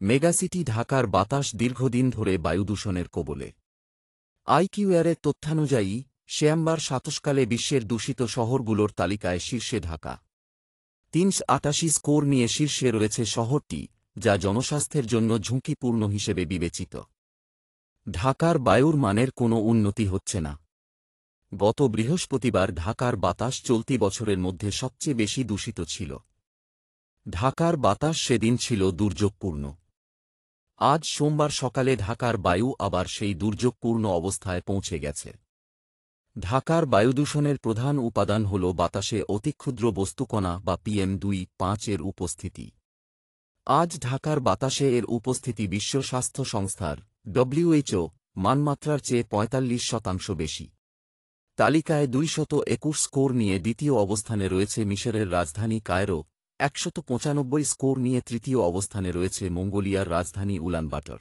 Megacity ঢাকার বাতাস দীর্ঘদিন ধরে বায়ুদূষণের কবলে। আইকিউআরের তথ্যানুযায়ী শ্যামবার সাতশকালে বিশ্বের দূষিত শহরগুলোর তালিকায় শীর্ষে ঢাকা। ৩৮৮ স্কোর নিয়ে শীর্ষে রয়েছে শহরটি, যা জনস্বাস্থ্যের জন্য ঝুঁকিপূর্ণ হিসেবে বিবেচিত। ঢাকার বায়ুর মানের কোনো উন্নতি হচ্ছে না। গত বৃহস্পতিবার ঢাকার বাতাস চলতি বছরের মধ্যে সবচেয়ে বেশি দূষিত ছিল। ঢাকার বাতাস সেদিন ছিল দুর্যোগপূর্ণ। আজ সোমবার সকালে ঢাকার বায়ু আবার সেই দুর্যোগপূর্ণ অবস্থায় পৌঁছে গেছে। ঢাকার বায়ুদূষণের প্রধান উপাদান হল বাতাসে অতিক্ষুদ্র বস্তুকণা বা PM2.5 এর উপস্থিতি। আজ ঢাকার বাতাসে এর উপস্থিতি বিশ্ব স্বাস্থ্য সংস্থার WHO মানমাত্রার চেয়ে ৪৫% বেশি। তালিকায় ২২১ স্কোর নিয়ে দ্বিতীয় অবস্থানে রয়েছে মিশরের রাজধানী কায়রো, ১৯৫ স্কোর নিয়ে তৃতীয় অবস্থানে রয়েছে মঙ্গোলিয়ার রাজধানী উলানবাটর।